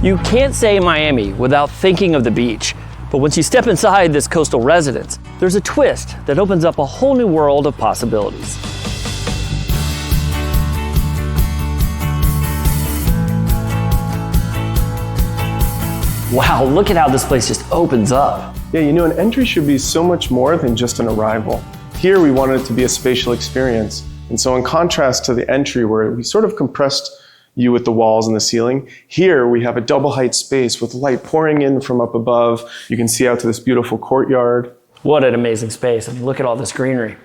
You can't say Miami without thinking of the beach. But once you step inside this coastal residence, there's a twist that opens up a whole new world of possibilities. Wow, look at how this place just opens up. Yeah, you know, an entry should be so much more than just an arrival. Here we wanted it to be a spatial experience. And so in contrast to the entry where we sort of compressed you with the walls and the ceiling, here we have a double height space with light pouring in from up above. You can see out to this beautiful courtyard. What an amazing space. I mean, look at all this greenery.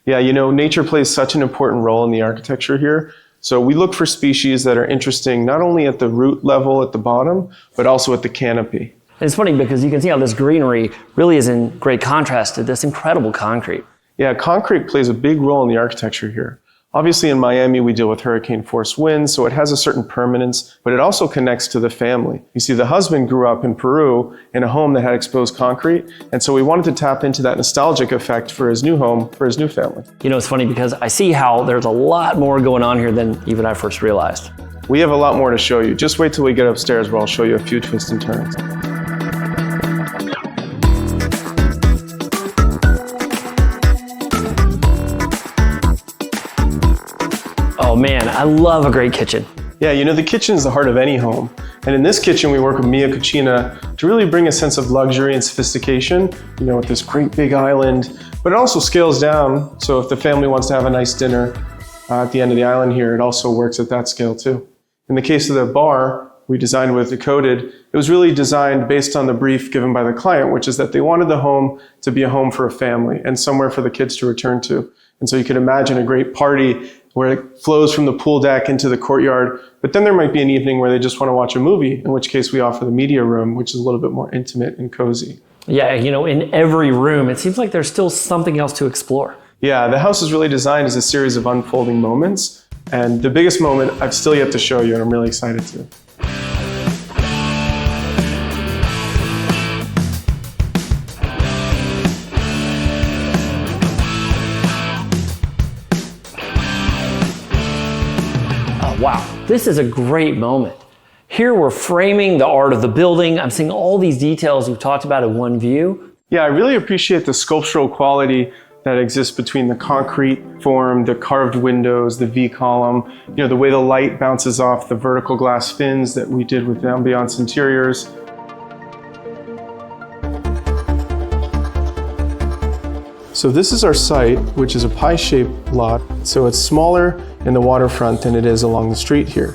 Yeah, you know, nature plays such an important role in the architecture here. So we look for species that are interesting not only at the root level at the bottom, but also at the canopy. And it's funny because you can see how this greenery really is in great contrast to this incredible concrete. Yeah, concrete plays a big role in the architecture here. Obviously in Miami, we deal with hurricane force winds, so it has a certain permanence, but it also connects to the family. You see, the husband grew up in Peru in a home that had exposed concrete, and so we wanted to tap into that nostalgic effect for his new home, for his new family. You know, it's funny because I see how there's a lot more going on here than even I first realized. We have a lot more to show you. Just wait till we get upstairs where I'll show you a few twists and turns. Oh man, I love a great kitchen. Yeah, you know, the kitchen is the heart of any home. And in this kitchen, we work with Mia Cucina to really bring a sense of luxury and sophistication, you know, with this great big island, but it also scales down. So if the family wants to have a nice dinner at the end of the island here, it also works at that scale too. In the case of the bar we designed with Decoded, it was really designed based on the brief given by the client, which is that they wanted the home to be a home for a family and somewhere for the kids to return to. And so you could imagine a great party where it flows from the pool deck into the courtyard. But then there might be an evening where they just want to watch a movie, in which case we offer the media room, which is a little bit more intimate and cozy. Yeah, you know, in every room, it seems like there's still something else to explore. Yeah, the house is really designed as a series of unfolding moments. And the biggest moment I've still yet to show you, and I'm really excited to. Wow, this is a great moment. Here we're framing the art of the building. I'm seeing all these details we've talked about in one view. Yeah, I really appreciate the sculptural quality that exists between the concrete form, the carved windows, the V column, you know, the way the light bounces off the vertical glass fins that we did with Ambiance Interiors. So this is our site, which is a pie-shaped lot. So it's smaller in the waterfront than it is along the street here.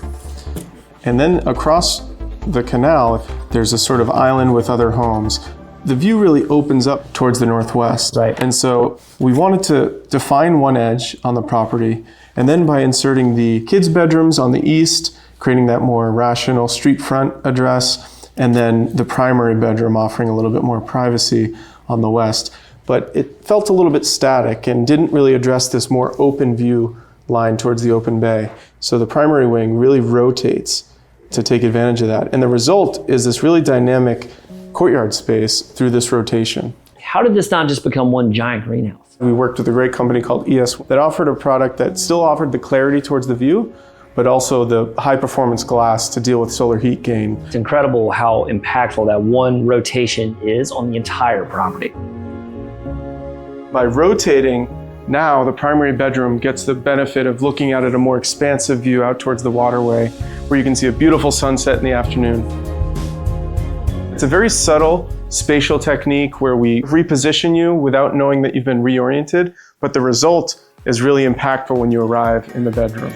And then across the canal, there's a sort of island with other homes. The view really opens up towards the northwest. Right. And so we wanted to define one edge on the property, and then by inserting the kids' bedrooms on the east, creating that more rational street front address, and then the primary bedroom offering a little bit more privacy on the west. But it felt a little bit static and didn't really address this more open view line towards the open bay. So the primary wing really rotates to take advantage of that. And the result is this really dynamic courtyard space through this rotation. How did this not just become one giant greenhouse? We worked with a great company called ES that offered a product that still offered the clarity towards the view, but also the high performance glass to deal with solar heat gain. It's incredible how impactful that one rotation is on the entire property. By rotating, now the primary bedroom gets the benefit of looking out at a more expansive view out towards the waterway, where you can see a beautiful sunset in the afternoon. It's a very subtle spatial technique where we reposition you without knowing that you've been reoriented, but the result is really impactful when you arrive in the bedroom.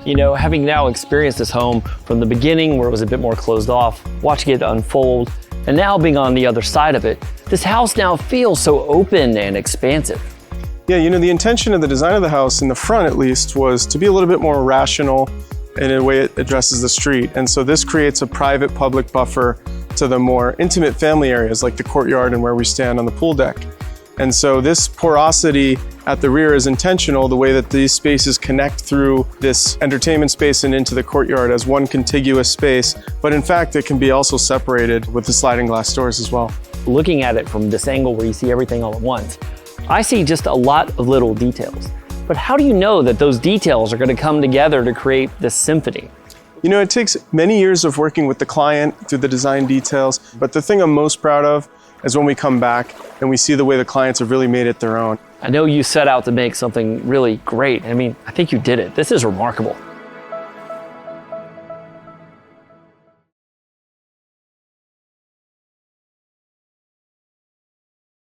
You know, having now experienced this home from the beginning where it was a bit more closed off, watching it unfold, and now being on the other side of it, this house now feels so open and expansive. Yeah, you know, the intention of the design of the house, in the front at least, was to be a little bit more rational in a way it addresses the street. And so this creates a private public buffer to the more intimate family areas like the courtyard and where we stand on the pool deck. And so this porosity at the rear is intentional, the way that these spaces connect through this entertainment space and into the courtyard as one contiguous space. But in fact, it can be also separated with the sliding glass doors as well. Looking at it from this angle where you see everything all at once, I see just a lot of little details. But how do you know that those details are going to come together to create this symphony? You know, it takes many years of working with the client through the design details, but the thing I'm most proud of is when we come back and we see the way the clients have really made it their own. I know you set out to make something really great. I mean, I think you did it. This is remarkable.